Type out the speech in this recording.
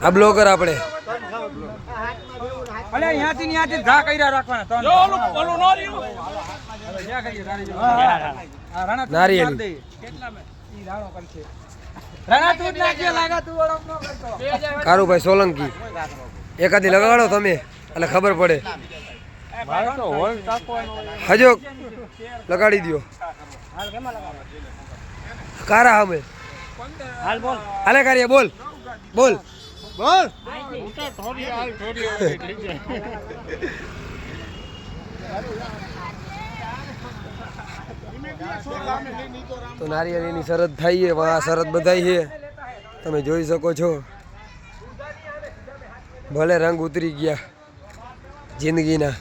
આ બ્લોકર આપણે ઘા કર્યા રાખવાના નારિયેળી કારુભાઈ સોલંકી એકાદી લગાડો તમે એટલે ખબર પડે હજો લગાડી દો કારા અમે હાલે કારિયા બોલ બોલ બોલ તો નારિયેળીની શરત થઈ છે આ શરત બધાઈ છે તમે જોઈ શકો છો ભલે રંગ ઉતરી ગયા જિંદગીના